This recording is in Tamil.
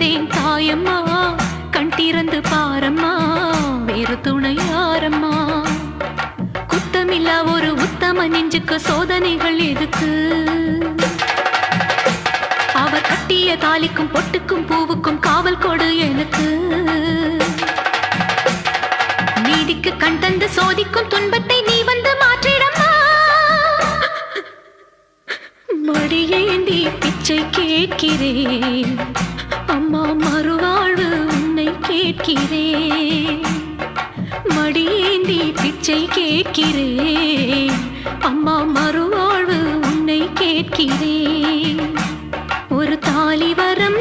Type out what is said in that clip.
வந்தேன் தாயம்மா, கண் திறந்து பாரம்மா, வேறு துணை யாரம்மா? குத்தமில்லா ஒரு உத்தம நெஞ்சுக்கு சோதனைகள் எதுக்கு? அவர் கட்டிய தாலிக்கும் பொட்டுக்கும் பூவுக்கும் காவல் கொடு எனக்கு. நீதிக்கு கண் தந்து சோதிக்கும் துன்பத்தை நீ வந்து மாற்றிடம்மா. மடியேந்தி பிச்சை கேட்கிறேன் அம்மா, மறுவாழ்வு உன்னை கேட்கிறேன். மடியேந்தி பிச்சை கேட்கிறேன் அம்மா, மறுவாழ்வு உன்னை கேட்கிறேன். ஒரு தாலி வரம்